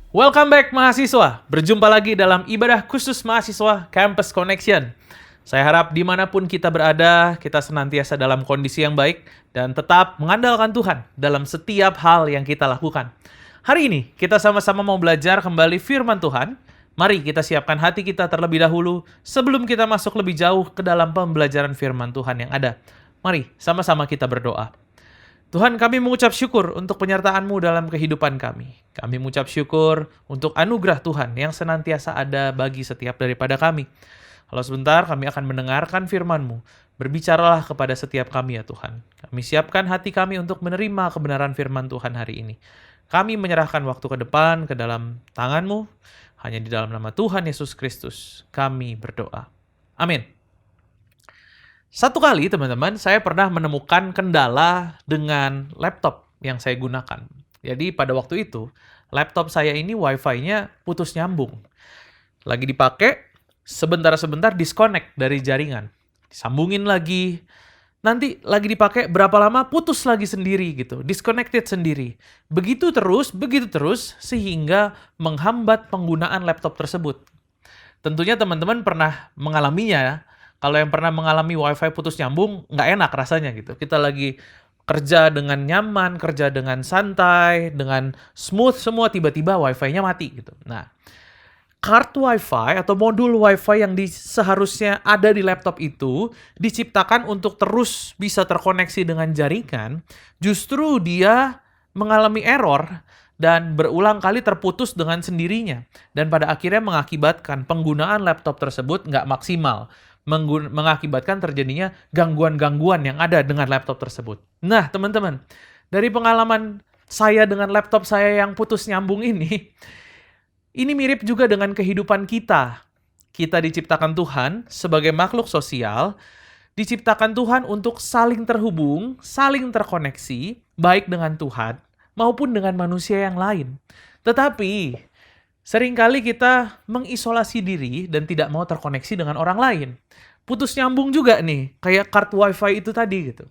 Welcome back mahasiswa, berjumpa lagi dalam ibadah khusus mahasiswa Campus Connection. Saya harap dimanapun kita berada, kita senantiasa dalam kondisi yang baik dan tetap mengandalkan Tuhan dalam setiap hal yang kita lakukan. Hari ini kita sama-sama mau belajar kembali firman Tuhan. Mari kita siapkan hati kita terlebih dahulu sebelum kita masuk lebih jauh ke dalam pembelajaran firman Tuhan yang ada. Mari sama-sama kita berdoa. Tuhan, kami mengucap syukur untuk penyertaan-Mu dalam kehidupan kami. Kami mengucap syukur untuk anugerah Tuhan yang senantiasa ada bagi setiap daripada kami. Kalau sebentar kami akan mendengarkan firman-Mu. Berbicaralah kepada setiap kami ya Tuhan. Kami siapkan hati kami untuk menerima kebenaran firman Tuhan hari ini. Kami menyerahkan waktu ke depan ke dalam tangan-Mu. Hanya di dalam nama Tuhan Yesus Kristus kami berdoa. Amin. Satu kali teman-teman, saya pernah menemukan kendala dengan laptop yang saya gunakan. Jadi pada waktu itu, laptop saya ini wifi-nya putus nyambung. Lagi dipakai, sebentar-sebentar disconnect dari jaringan. Disambungin lagi, nanti lagi dipakai berapa lama putus lagi sendiri gitu, disconnected sendiri. Begitu terus, sehingga menghambat penggunaan laptop tersebut. Tentunya teman-teman pernah mengalaminya ya. Kalau yang pernah mengalami wifi putus nyambung, nggak enak rasanya gitu. Kita lagi kerja dengan nyaman, kerja dengan santai, dengan smooth semua, tiba-tiba wifi-nya mati gitu. Nah, kartu wifi atau modul wifi yang seharusnya ada di laptop itu diciptakan untuk terus bisa terkoneksi dengan jaringan, justru dia mengalami error dan berulang kali terputus dengan sendirinya. Dan pada akhirnya mengakibatkan penggunaan laptop tersebut nggak maksimal. Mengakibatkan terjadinya gangguan-gangguan yang ada dengan laptop tersebut. Nah, teman-teman, dari pengalaman saya dengan laptop saya yang putus nyambung ini mirip juga dengan kehidupan kita. Kita diciptakan Tuhan sebagai makhluk sosial, diciptakan Tuhan untuk saling terhubung, saling terkoneksi, baik dengan Tuhan maupun dengan manusia yang lain. Tetapi, seringkali kita mengisolasi diri dan tidak mau terkoneksi dengan orang lain. Putus nyambung juga nih, kayak kartu wifi itu tadi gitu.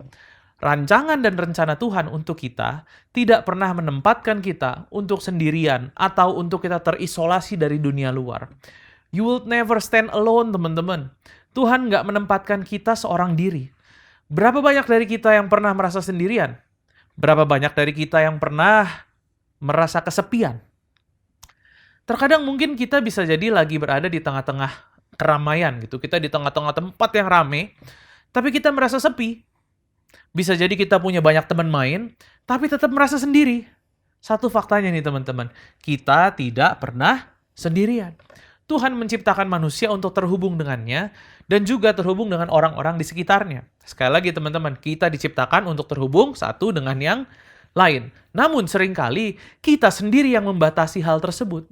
Rancangan dan rencana Tuhan untuk kita tidak pernah menempatkan kita untuk sendirian atau untuk kita terisolasi dari dunia luar. You will never stand alone, teman-teman. Tuhan nggak menempatkan kita seorang diri. Berapa banyak dari kita yang pernah merasa sendirian? Berapa banyak dari kita yang pernah merasa kesepian? Terkadang mungkin kita bisa jadi lagi berada di tengah-tengah keramaian gitu. Kita di tengah-tengah tempat yang rame, tapi kita merasa sepi. Bisa jadi kita punya banyak teman main, tapi tetap merasa sendiri. Satu faktanya nih teman-teman, kita tidak pernah sendirian. Tuhan menciptakan manusia untuk terhubung dengannya, dan juga terhubung dengan orang-orang di sekitarnya. Sekali lagi teman-teman, kita diciptakan untuk terhubung satu dengan yang lain. Namun seringkali kita sendiri yang membatasi hal tersebut.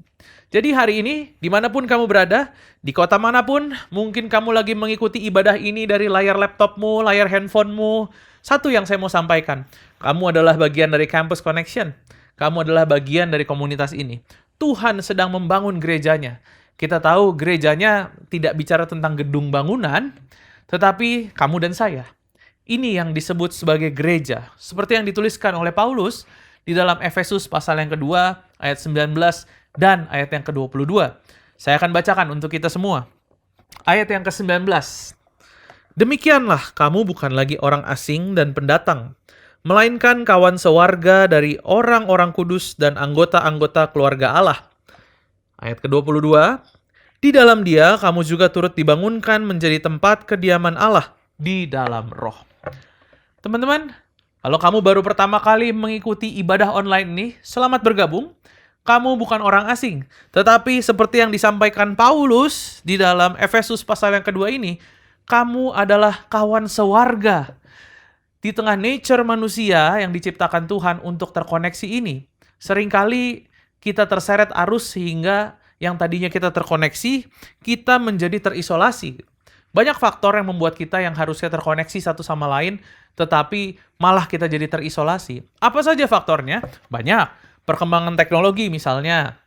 Jadi hari ini, dimanapun kamu berada, di kota manapun, mungkin kamu lagi mengikuti ibadah ini dari layar laptopmu, layar handphonemu. Satu yang saya mau sampaikan, kamu adalah bagian dari Campus Connection. Kamu adalah bagian dari komunitas ini. Tuhan sedang membangun gerejanya. Kita tahu gerejanya tidak bicara tentang gedung bangunan, tetapi kamu dan saya. Ini yang disebut sebagai gereja. Seperti yang dituliskan oleh Paulus di dalam Efesus pasal yang kedua, ayat 19 dan ayat yang ke-22. Saya akan bacakan untuk kita semua. Ayat yang ke-19. Demikianlah kamu bukan lagi orang asing dan pendatang, melainkan kawan sewarga dari orang-orang kudus dan anggota-anggota keluarga Allah. Ayat ke-22. Di dalam Dia kamu juga turut dibangunkan menjadi tempat kediaman Allah di dalam roh. Teman-teman, kalau kamu baru pertama kali mengikuti ibadah online ini, selamat bergabung. Kamu bukan orang asing. Tetapi seperti yang disampaikan Paulus di dalam Efesus pasal yang kedua ini, kamu adalah kawan sewarga. Di tengah nature manusia yang diciptakan Tuhan untuk terkoneksi ini, seringkali kita terseret arus sehingga yang tadinya kita terkoneksi, kita menjadi terisolasi. Banyak faktor yang membuat kita yang harusnya terkoneksi satu sama lain, tetapi malah kita jadi terisolasi. Apa saja faktornya? Banyak. Perkembangan teknologi misalnya,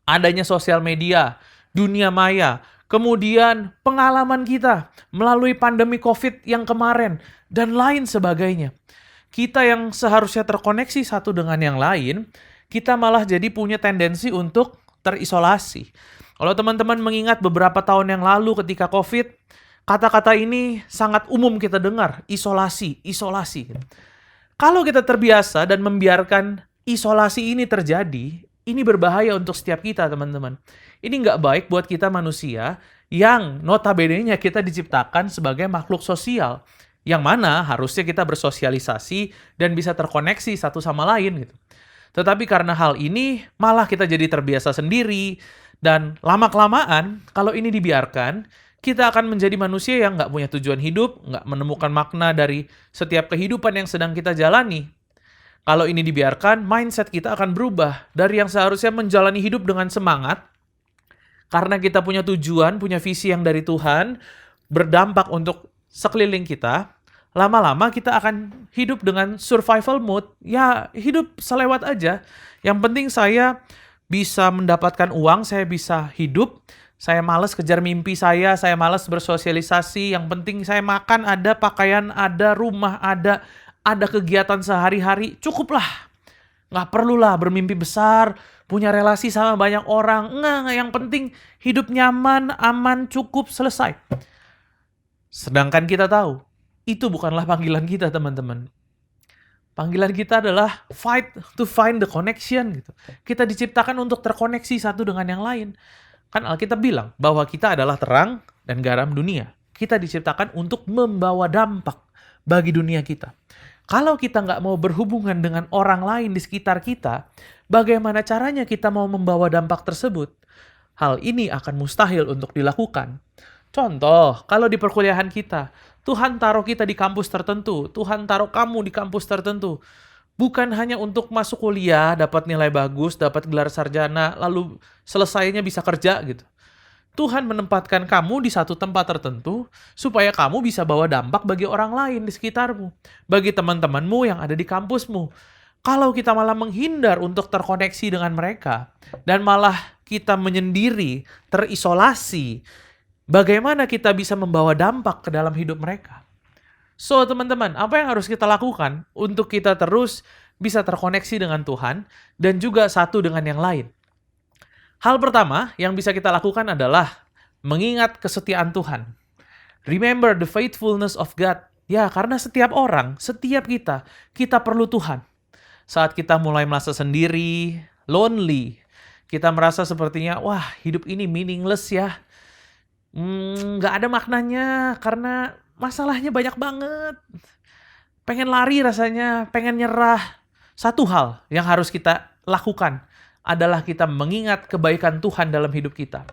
adanya sosial media, dunia maya, kemudian pengalaman kita melalui pandemi COVID yang kemarin, dan lain sebagainya. Kita yang seharusnya terkoneksi satu dengan yang lain, kita malah jadi punya tendensi untuk terisolasi. Kalau teman-teman mengingat beberapa tahun yang lalu ketika COVID, kata-kata ini sangat umum kita dengar, isolasi, isolasi. Kalau kita terbiasa dan membiarkan isolasi ini terjadi, ini berbahaya untuk setiap kita, teman-teman. Ini nggak baik buat kita manusia yang notabene-nya kita diciptakan sebagai makhluk sosial, yang mana harusnya kita bersosialisasi dan bisa terkoneksi satu sama lain gitu. Tetapi karena hal ini, malah kita jadi terbiasa sendiri, dan lama-kelamaan, kalau ini dibiarkan, kita akan menjadi manusia yang nggak punya tujuan hidup, nggak menemukan makna dari setiap kehidupan yang sedang kita jalani. Kalau ini dibiarkan, mindset kita akan berubah dari yang seharusnya menjalani hidup dengan semangat, karena kita punya tujuan, punya visi yang dari Tuhan, berdampak untuk sekeliling kita, lama-lama kita akan hidup dengan survival mode. Ya, hidup selewat aja. Yang penting saya bisa mendapatkan uang, saya bisa hidup, saya malas kejar mimpi saya malas bersosialisasi, yang penting saya makan ada, pakaian ada, rumah ada kegiatan sehari-hari, cukuplah. Nggak perlulah bermimpi besar, punya relasi sama banyak orang. Nggak, yang penting hidup nyaman, aman, cukup, selesai. Sedangkan kita tahu, itu bukanlah panggilan kita, teman-teman. Panggilan kita adalah fight to find the connection gitu. Kita diciptakan untuk terkoneksi satu dengan yang lain. Kan Alkitab bilang bahwa kita adalah terang dan garam dunia. Kita diciptakan untuk membawa dampak bagi dunia kita. Kalau kita nggak mau berhubungan dengan orang lain di sekitar kita, bagaimana caranya kita mau membawa dampak tersebut? Hal ini akan mustahil untuk dilakukan. Contoh, kalau di perkuliahan kita, Tuhan taruh kita di kampus tertentu, Tuhan taruh kamu di kampus tertentu. Bukan hanya untuk masuk kuliah, dapat nilai bagus, dapat gelar sarjana, lalu selesainya bisa kerja gitu. Tuhan menempatkan kamu di satu tempat tertentu, supaya kamu bisa bawa dampak bagi orang lain di sekitarmu, bagi teman-temanmu yang ada di kampusmu. Kalau kita malah menghindar untuk terkoneksi dengan mereka, dan malah kita menyendiri, terisolasi, bagaimana kita bisa membawa dampak ke dalam hidup mereka? So, teman-teman, apa yang harus kita lakukan untuk kita terus bisa terkoneksi dengan Tuhan dan juga satu dengan yang lain? Hal pertama yang bisa kita lakukan adalah mengingat kesetiaan Tuhan. Remember the faithfulness of God. Ya, karena setiap orang, setiap kita perlu Tuhan. Saat kita mulai merasa sendiri, lonely, kita merasa sepertinya, wah, hidup ini meaningless ya. Nggak ada maknanya karena masalahnya banyak banget. Pengen lari rasanya, pengen nyerah. Satu hal yang harus kita lakukan adalah kita mengingat kebaikan Tuhan dalam hidup kita.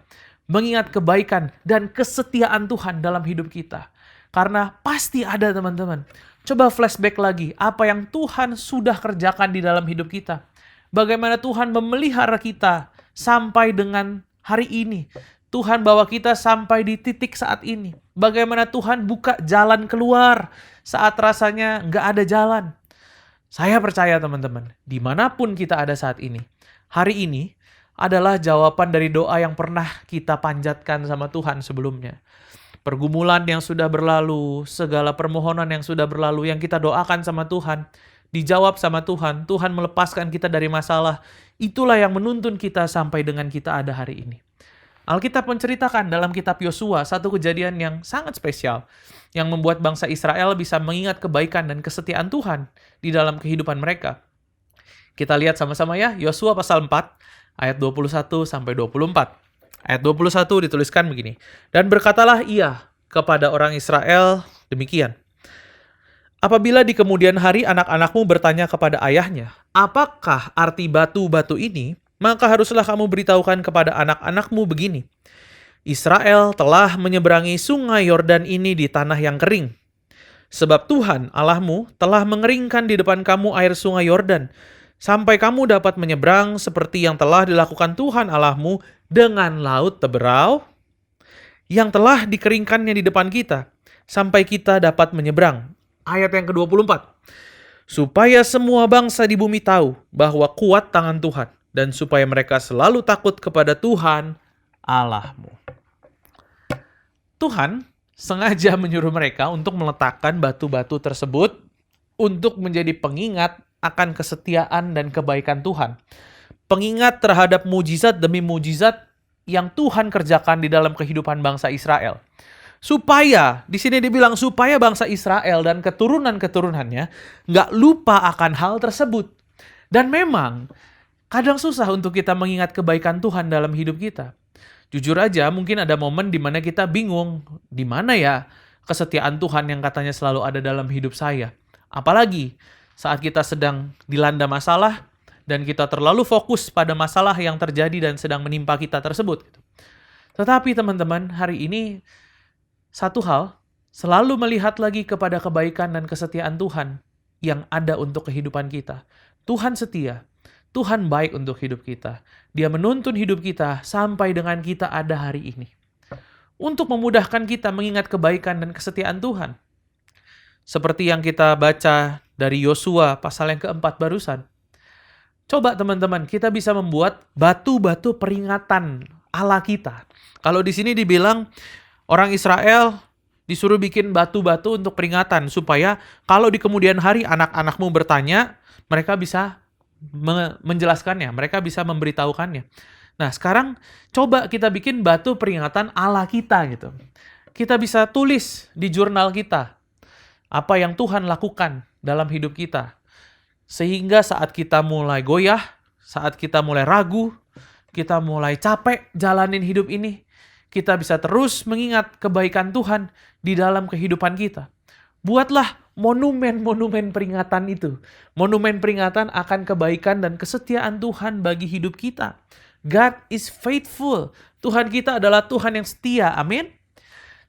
Mengingat kebaikan dan kesetiaan Tuhan dalam hidup kita. Karena pasti ada, teman-teman. Coba flashback lagi, apa yang Tuhan sudah kerjakan di dalam hidup kita. Bagaimana Tuhan memelihara kita sampai dengan hari ini. Tuhan bawa kita sampai di titik saat ini. Bagaimana Tuhan buka jalan keluar saat rasanya nggak ada jalan. Saya percaya, teman-teman, dimanapun kita ada saat ini, hari ini adalah jawaban dari doa yang pernah kita panjatkan sama Tuhan sebelumnya. Pergumulan yang sudah berlalu, segala permohonan yang sudah berlalu, yang kita doakan sama Tuhan, dijawab sama Tuhan, Tuhan melepaskan kita dari masalah. Itulah yang menuntun kita sampai dengan kita ada hari ini. Alkitab menceritakan dalam kitab Yosua satu kejadian yang sangat spesial yang membuat bangsa Israel bisa mengingat kebaikan dan kesetiaan Tuhan di dalam kehidupan mereka. Kita lihat sama-sama ya, Yosua pasal 4 ayat 21 sampai 24. Ayat 21 dituliskan begini. Dan berkatalah ia kepada orang Israel demikian. Apabila di kemudian hari anak-anakmu bertanya kepada ayahnya, apakah arti batu-batu ini? Maka haruslah kamu beritahukan kepada anak-anakmu begini. Israel telah menyeberangi sungai Yordan ini di tanah yang kering. Sebab Tuhan Allahmu telah mengeringkan di depan kamu air sungai Yordan, sampai kamu dapat menyeberang seperti yang telah dilakukan Tuhan Allahmu dengan laut Teberau, yang telah dikeringkannya di depan kita, sampai kita dapat menyeberang. Ayat yang ke-24. Supaya semua bangsa di bumi tahu bahwa kuat tangan Tuhan, dan supaya mereka selalu takut kepada Tuhan Allahmu. Tuhan sengaja menyuruh mereka untuk meletakkan batu-batu tersebut untuk menjadi pengingat akan kesetiaan dan kebaikan Tuhan. Pengingat terhadap mujizat demi mujizat yang Tuhan kerjakan di dalam kehidupan bangsa Israel. Supaya, di sini dibilang supaya bangsa Israel dan keturunan-keturunannya nggak lupa akan hal tersebut. Dan memang, kadang susah untuk kita mengingat kebaikan Tuhan dalam hidup kita. Jujur aja, mungkin ada momen di mana kita bingung, di mana ya kesetiaan Tuhan yang katanya selalu ada dalam hidup saya. Apalagi saat kita sedang dilanda masalah dan kita terlalu fokus pada masalah yang terjadi dan sedang menimpa kita tersebut. Tetapi teman-teman, hari ini satu hal, selalu melihat lagi kepada kebaikan dan kesetiaan Tuhan yang ada untuk kehidupan kita. Tuhan setia. Tuhan baik untuk hidup kita. Dia menuntun hidup kita sampai dengan kita ada hari ini. Untuk memudahkan kita mengingat kebaikan dan kesetiaan Tuhan. Seperti yang kita baca dari Yosua pasal yang keempat barusan. Coba teman-teman, kita bisa membuat batu-batu peringatan Allah kita. Kalau di sini dibilang orang Israel disuruh bikin batu-batu untuk peringatan. Supaya kalau di kemudian hari anak-anakmu bertanya, mereka bisa menjelaskannya, mereka bisa memberitahukannya. Nah, sekarang coba kita bikin batu peringatan Allah kita gitu. Kita bisa tulis di jurnal kita apa yang Tuhan lakukan dalam hidup kita. Sehingga saat kita mulai goyah, saat kita mulai ragu, kita mulai capek jalanin hidup ini, kita bisa terus mengingat kebaikan Tuhan di dalam kehidupan kita. Buatlah monumen-monumen peringatan itu. Monumen peringatan akan kebaikan dan kesetiaan Tuhan bagi hidup kita. God is faithful. Tuhan kita adalah Tuhan yang setia. Amin.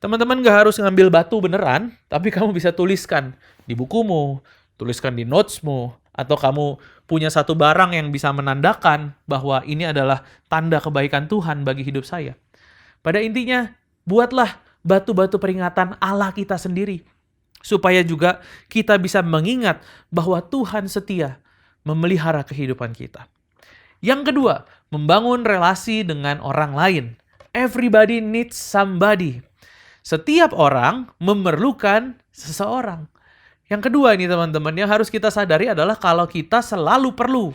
Teman-teman gak harus ngambil batu beneran, tapi kamu bisa tuliskan di bukumu, tuliskan di notesmu, atau kamu punya satu barang yang bisa menandakan bahwa ini adalah tanda kebaikan Tuhan bagi hidup saya. Pada intinya, buatlah batu-batu peringatan Allah kita sendiri. Supaya juga kita bisa mengingat bahwa Tuhan setia memelihara kehidupan kita. Yang kedua, membangun relasi dengan orang lain. Everybody needs somebody. Setiap orang memerlukan seseorang. Yang kedua ini teman-teman, yang harus kita sadari adalah kalau kita selalu perlu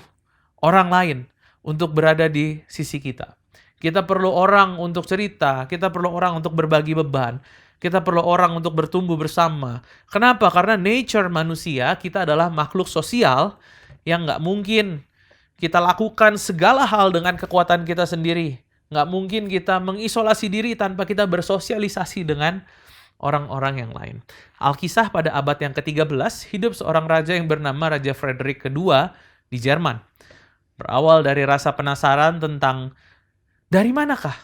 orang lain untuk berada di sisi kita. Kita perlu orang untuk cerita, kita perlu orang untuk berbagi beban. Kita perlu orang untuk bertumbuh bersama. Kenapa? Karena nature manusia, kita adalah makhluk sosial yang nggak mungkin kita lakukan segala hal dengan kekuatan kita sendiri. Nggak mungkin kita mengisolasi diri tanpa kita bersosialisasi dengan orang-orang yang lain. Alkisah pada abad yang ke-13, hidup seorang raja yang bernama Raja Frederick II di Jerman. Berawal dari rasa penasaran tentang dari manakah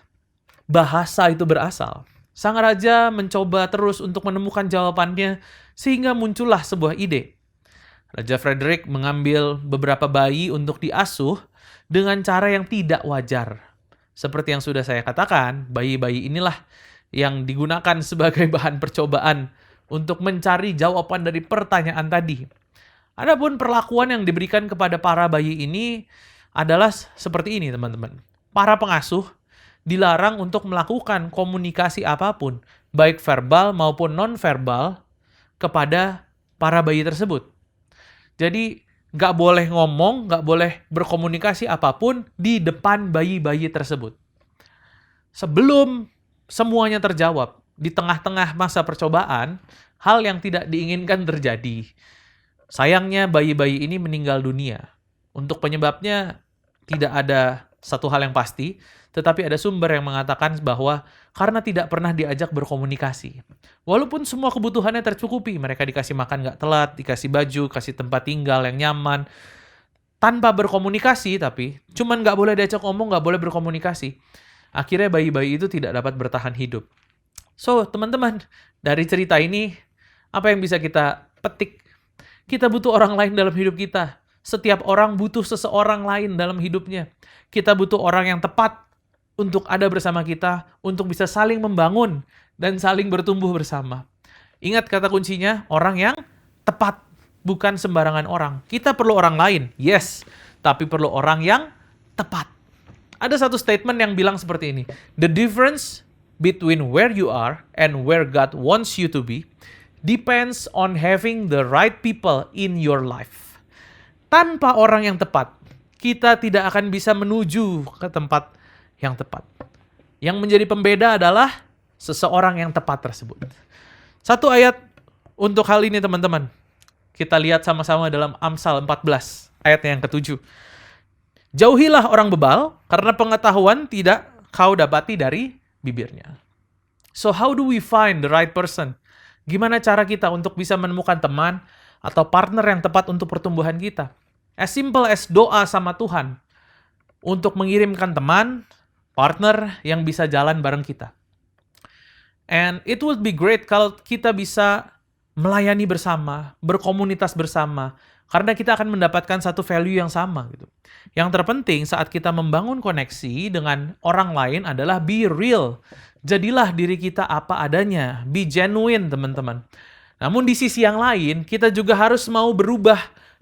bahasa itu berasal. Sang raja mencoba terus untuk menemukan jawabannya sehingga muncullah sebuah ide. Raja Frederick mengambil beberapa bayi untuk diasuh dengan cara yang tidak wajar. Seperti yang sudah saya katakan, bayi-bayi inilah yang digunakan sebagai bahan percobaan untuk mencari jawaban dari pertanyaan tadi. Adapun perlakuan yang diberikan kepada para bayi ini adalah seperti ini, teman-teman. Para pengasuh dilarang untuk melakukan komunikasi apapun, baik verbal maupun non-verbal, kepada para bayi tersebut. Jadi, nggak boleh ngomong, nggak boleh berkomunikasi apapun di depan bayi-bayi tersebut. Sebelum semuanya terjawab, di tengah-tengah masa percobaan, hal yang tidak diinginkan terjadi. Sayangnya, bayi-bayi ini meninggal dunia. Untuk penyebabnya, tidak ada satu hal yang pasti, tetapi ada sumber yang mengatakan bahwa karena tidak pernah diajak berkomunikasi. Walaupun semua kebutuhannya tercukupi, mereka dikasih makan nggak telat, dikasih baju, kasih tempat tinggal yang nyaman, tanpa berkomunikasi tapi, cuman nggak boleh diajak ngomong, nggak boleh berkomunikasi. Akhirnya bayi-bayi itu tidak dapat bertahan hidup. So, teman-teman, dari cerita ini, apa yang bisa kita petik? Kita butuh orang lain dalam hidup kita. Setiap orang butuh seseorang lain dalam hidupnya. Kita butuh orang yang tepat untuk ada bersama kita, untuk bisa saling membangun dan saling bertumbuh bersama. Ingat kata kuncinya, orang yang tepat, bukan sembarangan orang. Kita perlu orang lain, yes, tapi perlu orang yang tepat. Ada satu statement yang bilang seperti ini, the difference between where you are and where God wants you to be depends on having the right people in your life. tanpa orang yang tepat, kita tidak akan bisa menuju ke tempat yang tepat. Yang menjadi pembeda adalah seseorang yang tepat tersebut. Satu ayat untuk hal ini teman-teman. Kita lihat sama-sama dalam Amsal 14, ayat yang ke-7. Jauhilah orang bebal, karena pengetahuan tidak kau dapati dari bibirnya. So how do we find the right person? Gimana cara kita untuk bisa menemukan teman atau partner yang tepat untuk pertumbuhan kita? As simple as doa sama Tuhan untuk mengirimkan teman, partner yang bisa jalan bareng kita. And it would be great kalau kita bisa melayani bersama, berkomunitas bersama, karena kita akan mendapatkan satu value yang sama gitu. Yang terpenting saat kita membangun koneksi dengan orang lain adalah be real. Jadilah diri kita apa adanya, be genuine teman-teman. Namun di sisi yang lain, kita juga harus mau berubah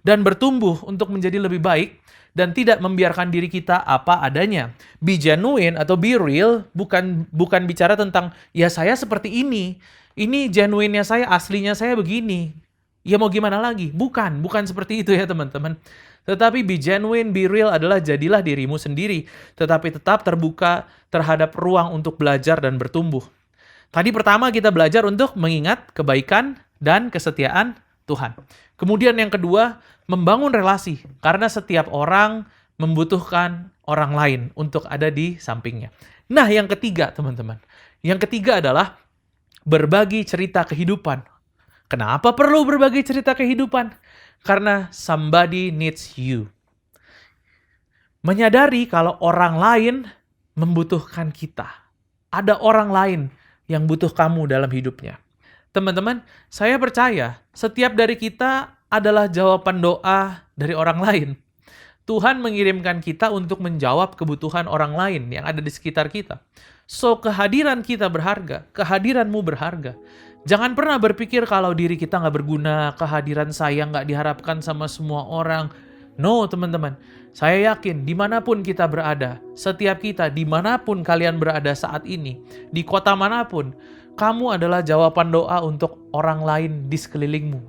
dan bertumbuh untuk menjadi lebih baik dan tidak membiarkan diri kita apa adanya. Be genuine atau be real bukan bicara tentang ya saya seperti ini. Ini genuine-nya saya, aslinya saya begini. Ya mau gimana lagi? Bukan seperti itu ya teman-teman. Tetapi be genuine, be real adalah jadilah dirimu sendiri, tetapi tetap terbuka terhadap ruang untuk belajar dan bertumbuh. Tadi pertama kita belajar untuk mengingat kebaikan dan kesetiaan Tuhan. Kemudian yang kedua, membangun relasi. Karena setiap orang membutuhkan orang lain untuk ada di sampingnya. Nah, yang ketiga, teman-teman. Yang ketiga adalah berbagi cerita kehidupan. Kenapa perlu berbagi cerita kehidupan? Karena somebody needs you. Menyadari kalau orang lain membutuhkan kita. Ada orang lain yang butuh kamu dalam hidupnya. Teman-teman, saya percaya setiap dari kita adalah jawaban doa dari orang lain. Tuhan mengirimkan kita untuk menjawab kebutuhan orang lain yang ada di sekitar kita. So, kehadiran kita berharga, kehadiranmu berharga. Jangan pernah berpikir kalau diri kita nggak berguna, kehadiran saya nggak diharapkan sama semua orang. No, teman-teman. Saya yakin dimanapun kita berada, setiap kita, dimanapun kalian berada saat ini, di kota manapun, kamu adalah jawaban doa untuk orang lain di sekelilingmu.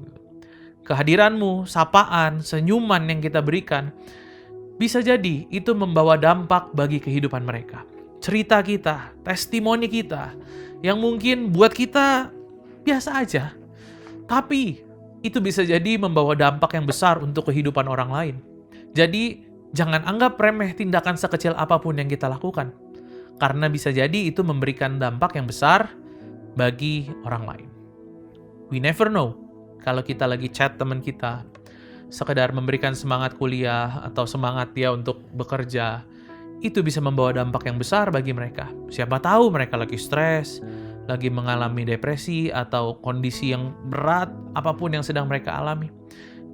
Kehadiranmu, sapaan, senyuman yang kita berikan, bisa jadi itu membawa dampak bagi kehidupan mereka. Cerita kita, testimoni kita, yang mungkin buat kita biasa aja, tapi itu bisa jadi membawa dampak yang besar untuk kehidupan orang lain. Jadi, jangan anggap remeh tindakan sekecil apapun yang kita lakukan, karena bisa jadi itu memberikan dampak yang besar bagi orang lain. We never know, kalau kita lagi chat teman kita, sekedar memberikan semangat kuliah atau semangat dia untuk bekerja, itu bisa membawa dampak yang besar bagi mereka. Siapa tahu mereka lagi stres, lagi mengalami depresi atau kondisi yang berat, apapun yang sedang mereka alami.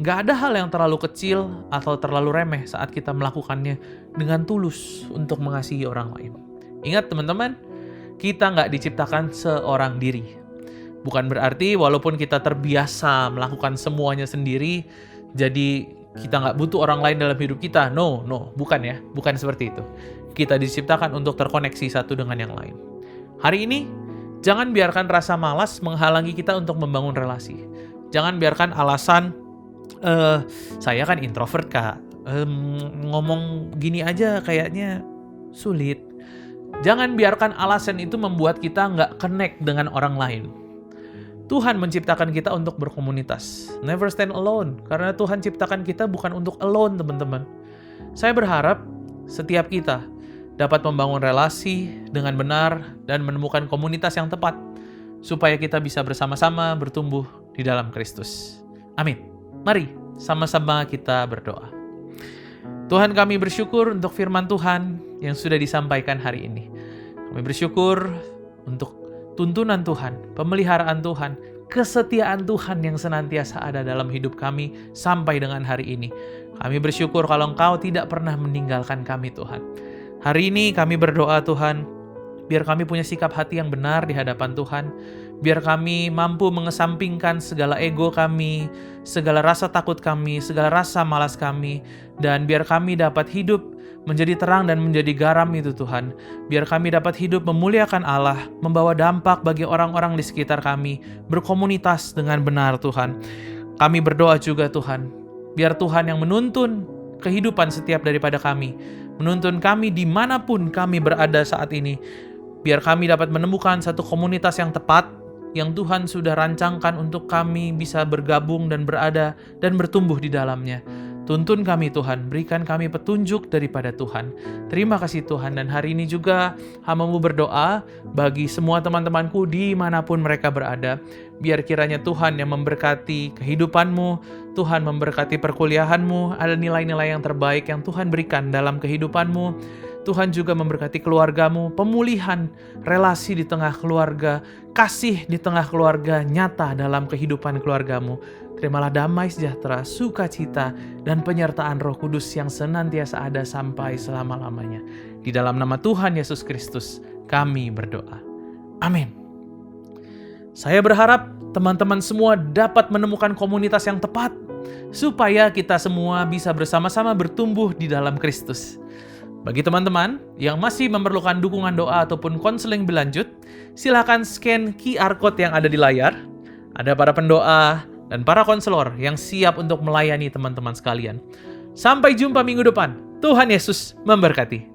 Nggak ada hal yang terlalu kecil atau terlalu remeh saat kita melakukannya dengan tulus untuk mengasihi orang lain. Ingat teman-teman, kita nggak diciptakan seorang diri. Bukan berarti walaupun kita terbiasa melakukan semuanya sendiri, jadi kita nggak butuh orang lain dalam hidup kita. No, bukan ya. Bukan seperti itu. Kita diciptakan untuk terkoneksi satu dengan yang lain. Hari ini, jangan biarkan rasa malas menghalangi kita untuk membangun relasi. Jangan biarkan alasan, saya kan introvert kak, ngomong gini aja kayaknya sulit. Jangan biarkan alasan itu membuat kita nggak connect dengan orang lain. Tuhan menciptakan kita untuk berkomunitas. Never stand alone. Karena Tuhan ciptakan kita bukan untuk alone, teman-teman. Saya berharap setiap kita dapat membangun relasi dengan benar dan menemukan komunitas yang tepat supaya kita bisa bersama-sama bertumbuh di dalam Kristus. Amin. Mari sama-sama kita berdoa. Tuhan, kami bersyukur untuk firman Tuhan yang sudah disampaikan hari ini. Kami bersyukur untuk tuntunan Tuhan, pemeliharaan Tuhan, kesetiaan Tuhan yang senantiasa ada dalam hidup kami sampai dengan hari ini. Kami bersyukur kalau Engkau tidak pernah meninggalkan kami, Tuhan. Hari ini kami berdoa, Tuhan, biar kami punya sikap hati yang benar di hadapan Tuhan. Biar kami mampu mengesampingkan segala ego kami, segala rasa takut kami, segala rasa malas kami, dan biar kami dapat hidup menjadi terang dan menjadi garam itu Tuhan. Biar kami dapat hidup memuliakan Allah, membawa dampak bagi orang-orang di sekitar kami, berkomunitas dengan benar Tuhan. Kami berdoa juga Tuhan, Biar Tuhan yang menuntun kehidupan setiap daripada kami, menuntun kami dimanapun kami berada saat ini. Biar kami dapat menemukan satu komunitas yang tepat, yang Tuhan sudah rancangkan untuk kami bisa bergabung dan berada dan bertumbuh di dalamnya. Tuntun kami Tuhan, berikan kami petunjuk daripada Tuhan. Terima kasih Tuhan, dan hari ini juga hamba-Mu berdoa bagi semua teman-temanku dimanapun mereka berada. Biar kiranya Tuhan yang memberkati kehidupan-Mu, Tuhan memberkati perkuliahan-Mu, ada nilai-nilai yang terbaik yang Tuhan berikan dalam kehidupan-Mu. Tuhan juga memberkati keluarga-Mu, pemulihan relasi di tengah keluarga, kasih di tengah keluarga nyata dalam kehidupan keluarga-Mu. Terimalah damai sejahtera, sukacita, dan penyertaan Roh Kudus yang senantiasa ada sampai selama-lamanya. Di dalam nama Tuhan Yesus Kristus, kami berdoa. Amin. Saya berharap teman-teman semua dapat menemukan komunitas yang tepat, supaya kita semua bisa bersama-sama bertumbuh di dalam Kristus. Bagi teman-teman yang masih memerlukan dukungan doa ataupun konseling berlanjut, silakan scan QR Code yang ada di layar. Ada para pendoa dan para konselor yang siap untuk melayani teman-teman sekalian. Sampai jumpa minggu depan. Tuhan Yesus memberkati.